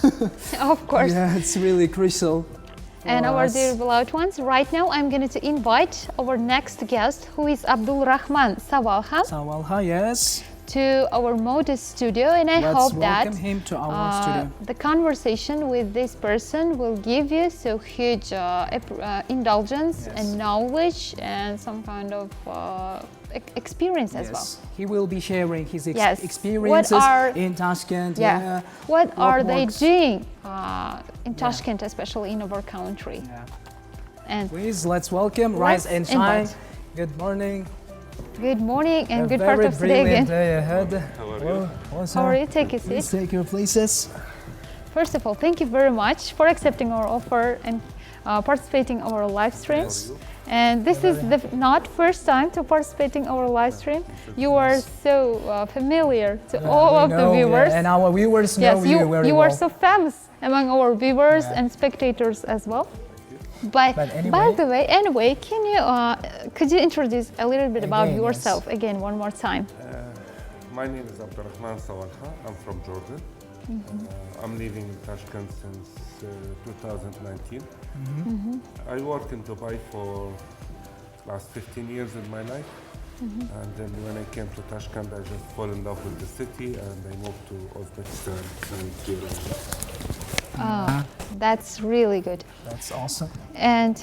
Of course. Yeah, it's really crucial. And our dear beloved ones, right now I'm going to invite our next guest, who is Abdul Rahman Sawalha, Sawalha, yes. to our modest studio, and I Let's hope that welcome him to our studio. the conversation with this person will give you so huge indulgence and knowledge and some kind of experience as well. He will be sharing his Yes. experiences in Tashkent. Yeah. What are they works. doing in Tashkent, especially in our country? Yeah. And Please, let's welcome Let's Rise and Shine. invite. Good morning. good morning and A good very part of the day brilliant again. day ahead. How are Well, you? what's How are up? you? Take a Please seat. take your places. First of all, thank you very much for accepting our offer and participating in our live stream. And this is the not first time to participating in our live stream. You are so familiar to all of the viewers. And our viewers know Yes, you very you well. are so famous among our viewers and spectators as well. But by the way, anyway, could you introduce a little bit about Again, yourself again one more time? My name is Abdurrahman Sawalha. I'm from Jordan. I'm living in Tashkent since 2019. I work in Dubai for last 15 years in my life. And then when I came to Tashkent, I just fall in love with the city and I moved to Uzbekistan and Iran. That's really good. That's awesome. And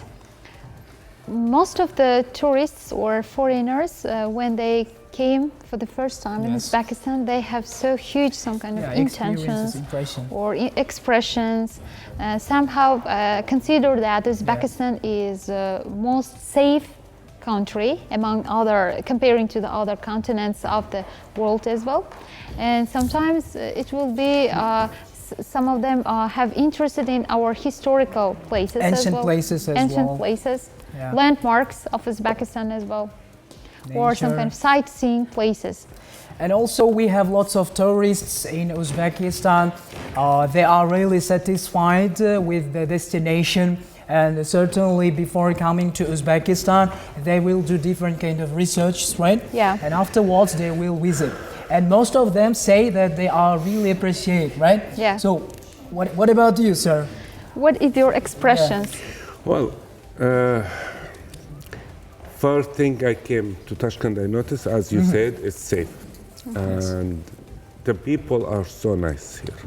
most of the tourists or foreigners, when they came for the first time in Uzbekistan, they have so huge some kind of intentions or expressions. Somehow consider that Uzbekistan is most safe country among other, comparing to the other continents of the world as well. And sometimes it will be some of them have interested in our historical places Ancient as well. places as Ancient well. places, Yeah. landmarks of Uzbekistan as well, or some Nature. kind of sightseeing places. And also we have lots of tourists in Uzbekistan. They are really satisfied with the destination, and certainly before coming to Uzbekistan, they will do different kind of research, right? Yeah. And afterwards they will visit. And most of them say that they are really appreciate, right? Yeah. So what about you, sir? What is your expressions? Well, first thing I came to Tashkent, I noticed, as you said, it's safe. And the people are so nice here.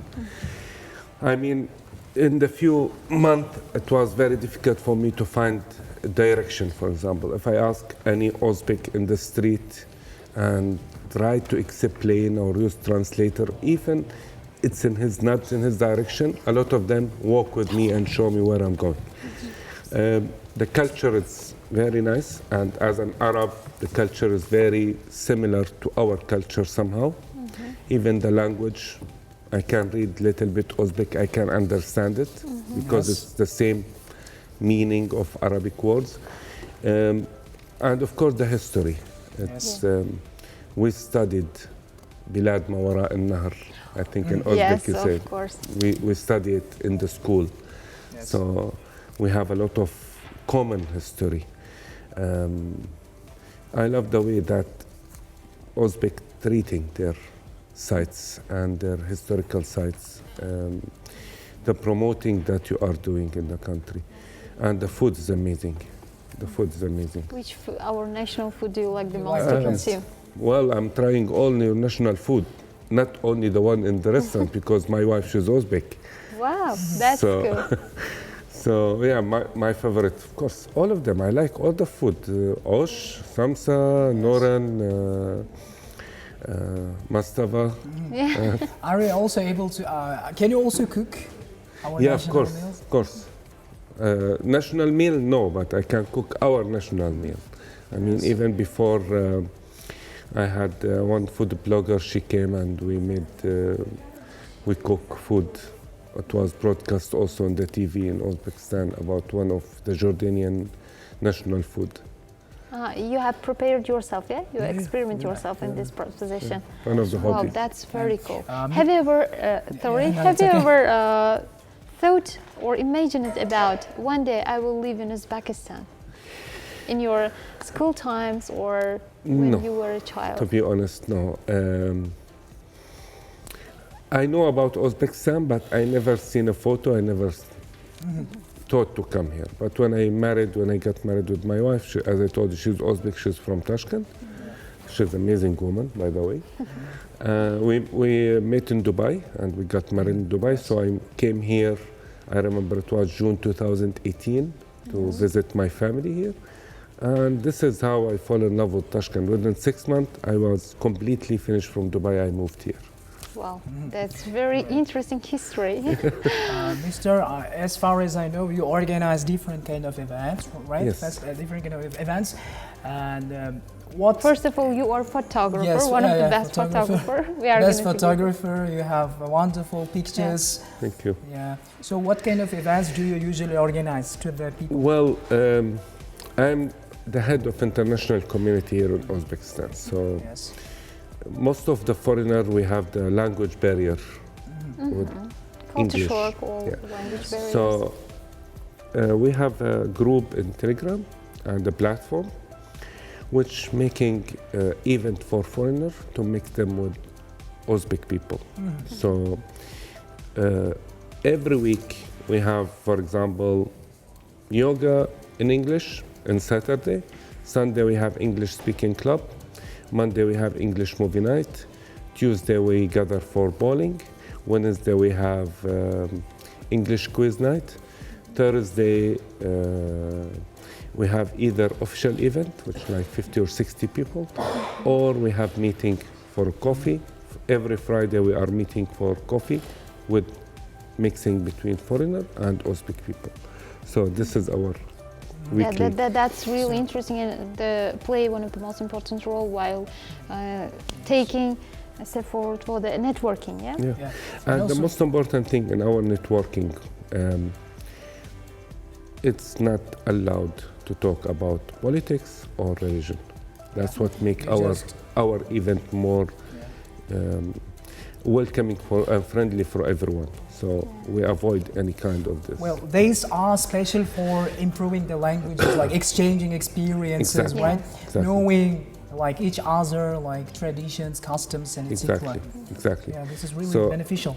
I mean, in the few months, it was very difficult for me to find a direction, for example. If I ask any Uzbek in the street and try to explain or use translator, even it's in his not in his direction, a lot of them walk with me and show me where I'm going. The culture is very nice, and as an Arab, the culture is very similar to our culture somehow. Even the language, I can read little bit Uzbek, I can understand it because it's the same meaning of Arabic words. And of course the history. It's we studied Bilad Ma Wara al-Nahr, I think in Uzbek you Yes, say. of course. We study it in the school. So we have a lot of common history. I love the way that Uzbek treating their sites and their historical sites, the promoting that you are doing in the country. And the food is amazing. The food is amazing. Which our national food do you like the most to consume? Well, I'm trying all new national food, not only the one in the restaurant, because my wife, she's Uzbek. Wow, that's cool. So yeah, my favorite, of course, all of them. I like all the food. Osh, Samsa, Noran, Mastava. Yeah. Are you also able to, can you also cook our Yeah, of national course, meals? of course. National meal, no, but I can cook our national meal. I mean, even before I had one food blogger, she came and we cook food. It was broadcast also on the TV in Uzbekistan about one of the Jordanian national food. You have prepared yourself, yeah? You experiment yourself in this position. One of the Wow, hobbies. that's very cool. Have you ever, have it's you okay. ever thought or imagined about one day I will live in Uzbekistan? In your school times or when No. you were a To child? be honest, no. I know about Uzbekistan, but I never seen a photo. I never thought to come here. But when I got married with my wife, as I told you, she's Uzbek. She's from Tashkent. She's an amazing woman, by the way. We met in Dubai, and we got married in Dubai. So I came here. I remember it was June 2018 to visit my family here. And this is how I fell in love with Tashkent. Within 6 months, I was completely finished from Dubai. I moved here. Wow, that's very interesting history. As far as I know, you organize different kind of events, right? Yes. That's different kind of events. And First of all, you are a photographer, yes, one of the best photographer. We are best photographer. You have wonderful pictures. Yeah. Thank you. Yeah. So what kind of events do you usually organize to the people? Well, I'm the head of international community here in Uzbekistan. So Yes. most of the foreigners, we have the language barrier with English. Language barriers. So we have a group in Telegram and a platform which making event for foreigners to mix them with Uzbek people. So every week we have, for example, yoga in English on Saturday. Sunday we have English speaking club. Monday we have English movie night. Tuesday we gather for bowling. Wednesday we have English quiz night. Thursday we have either official event, which like 50 or 60 people, or we have meeting for coffee. Every Friday we are meeting for coffee with mixing between foreigner and Uzbek people. So this is our weekly. That's really interesting, and they play one of the most important role while taking a step forward for the networking. Yeah. And the most important thing in our networking, it's not allowed to talk about politics or religion. That's what make our event more welcoming and friendly for everyone. So we avoid any kind of this. Well, these are special for improving the languages, like exchanging experiences, Exactly. right? Exactly. Knowing like each other, like traditions, customs, and etc. Exactly. Yeah, this is really beneficial.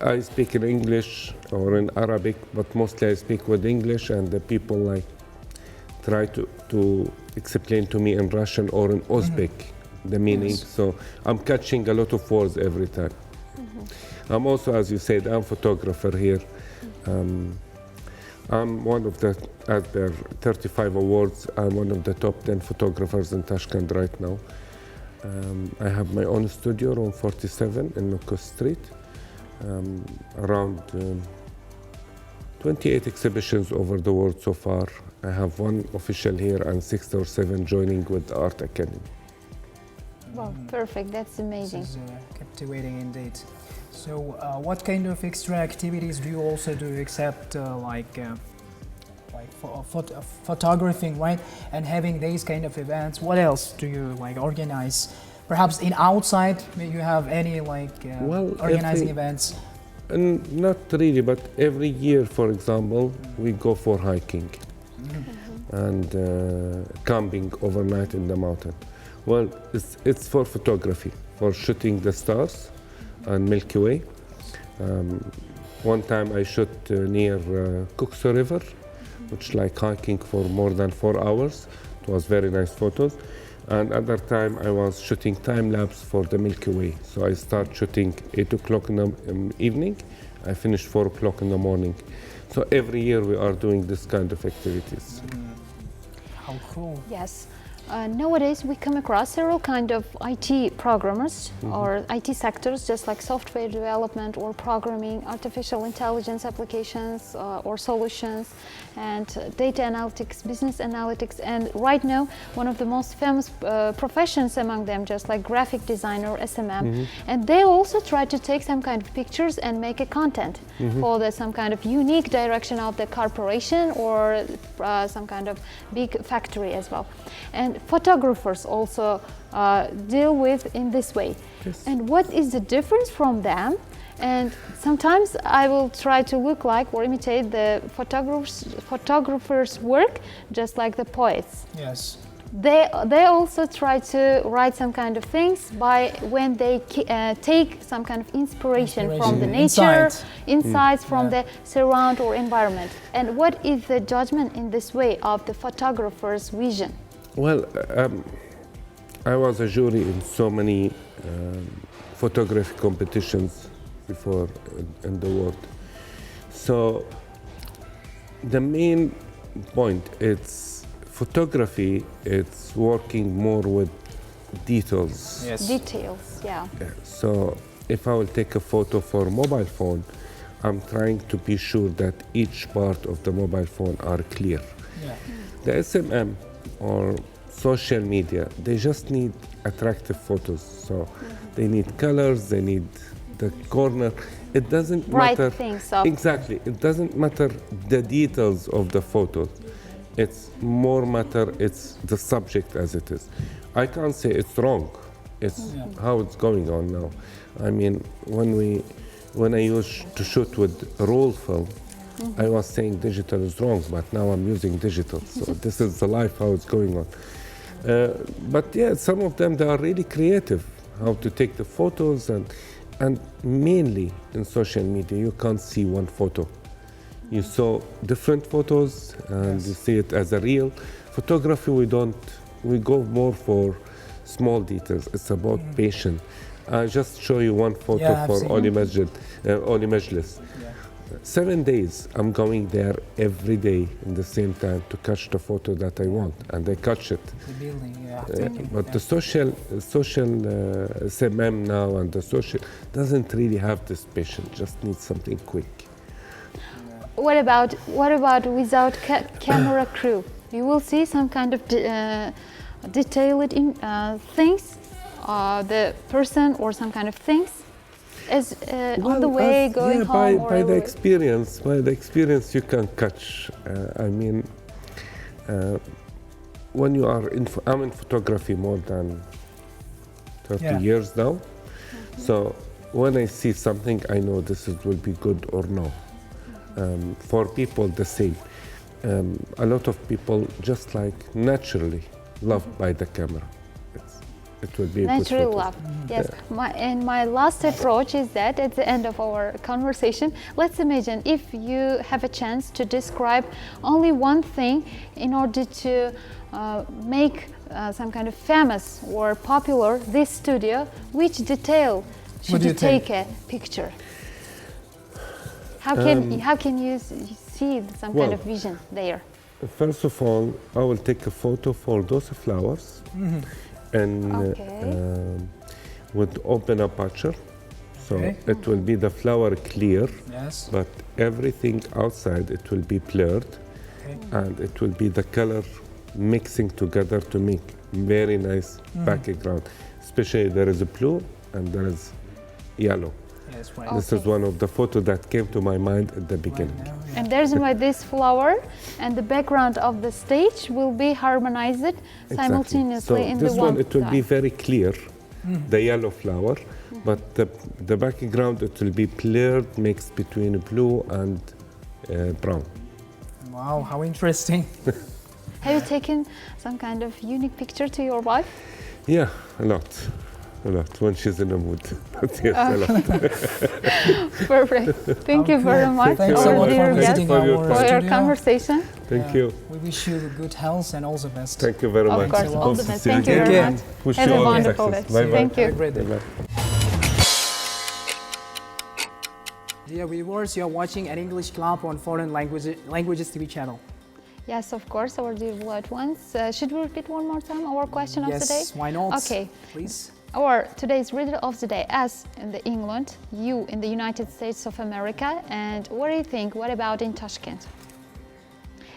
I speak in English or in Arabic, but mostly I speak with English, and the people like try to explain to me in Russian or in Uzbek the meaning. Yes. So I'm catching a lot of words every time. I'm also, as you said, I'm a photographer here. I'm one of the, at their 35 awards, I'm one of the top 10 photographers in Tashkent right now. I have my own studio, room 47 in Nukos Street. Around 28 exhibitions over the world so far. I have one official here and 6 or 7 joining with the Art Academy. Wow, perfect. That's amazing. This is captivating indeed. So what kind of extra activities do you also do except photographing, right? And having these kind of events, what else do you like organize? Perhaps in outside, you have any organizing events? Not really, but every year, for example, we go for hiking and camping overnight in the mountain. Well, it's for photography, for shooting the stars and Milky Way. One time I shot near Kukso River, which like hiking for more than 4 hours. It was very nice photos. And other time I was shooting time lapse for the Milky Way. So I start shooting 8 o'clock in the evening. I finish 4 o'clock in the morning. So every year we are doing this kind of activities. How cool. Yes. Nowadays we come across several kind of IT programmers or IT sectors, just like software development or programming, artificial intelligence applications or solutions, and data analytics, business analytics, and right now one of the most famous professions among them, just like graphic designer, SMM, and they also try to take some kind of pictures and make a content for some kind of unique direction of the corporation or some kind of big factory as well. And photographers also deal with in this way. Yes. And what is the difference from them? And sometimes I will try to look like or imitate the photographers' work, just like the poets. Yes. they also try to write some kind of things by when they take some kind of inspiration from the nature, insights from the surround or environment. And what is the judgment in this way of the photographer's vision? Well, I was a jury in so many photography competitions before in the world. So the main point, it's photography, it's working more with details. Yes. Details, yeah. So if I will take a photo for a mobile phone, I'm trying to be sure that each part of the mobile phone are clear. Yeah. The SMM or social media, they just need attractive photos. So they need colors, they need the corner. It doesn't matter. Things exactly. It doesn't matter the details of the photo. It's more matter, it's the subject as it is. I can't say it's wrong. It's how it's going on now. I mean, when I used to shoot with roll film, I was saying digital is wrong, but now I'm using digital. So this is the life, how it's going on. But yeah, some of them, they are really creative, how to take the photos, and mainly in social media, you can't see one photo. You saw different photos and you see it as a real. Photography, we go more for small details. It's about patience. I just show you one photo for Oli Majlis. 7 days, I'm going there every day in the same time to catch the photo that I want, and I catch it. The building, but the social SMM now and the social doesn't really have this patience, just needs something quick. What about without camera crew? You will see some kind of detailed things, the person or some kind of things. Is on the way going home? By the experience you can catch. I mean, when you are I'm in photography more than 30 years now. So when I see something, I know this will be good or no. For people, the same. A lot of people just like naturally loved by the camera. It will be natural love. Yes. My last approach is that at the end of our conversation, let's imagine if you have a chance to describe only one thing in order to make some kind of famous or popular this studio. Which detail should you take a picture? How can you see some kind of vision there? First of all, I will take a photo for those flowers. And with open aperture, so it will be the flower clear, but everything outside it will be blurred, and it will be the color mixing together to make very nice background. Especially there is a blue and there is yellow. This is one of the photos that came to my mind at the beginning. And there's why this flower and the background of the stage will be harmonized simultaneously in the one. This one, it will be very clear, the yellow flower, but the background, it will be blurred, mixed between blue and brown. Wow, how interesting. Have you taken some kind of unique picture to your wife? Yeah, a lot, when she's in the mood. Yes, a lot. Perfect. Thank you very much, Thanks so much for visiting for your conversation. Thank you. We wish you good health and all the best. Thank you very much. Of course, all the best. Thank you very much. Have a wonderful day. Thank you. Have a great day. Dear viewers, you are watching an English Club on Foreign Languages TV channel. Yes, of course, our dear beloved ones. Should we repeat one more time our question of the day? Yes, why not? Okay. Please. Our today's riddle of the day: S in the England, U in the United States of America, and what do you think? What about in Tashkent?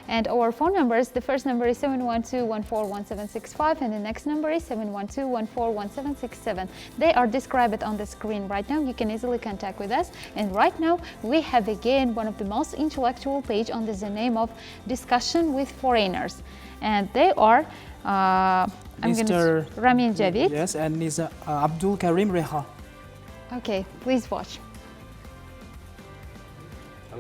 And our phone numbers: the first number is 712-141765, and the next number is 712-141767. They are described on the screen right now. You can easily contact with us. And right now we have again one of the most intellectual page under the name of Discussion with Foreigners, and they are. Mr. Ramin Javid. Yes, and Ms. Abdul Karim Reha. Okay, please watch.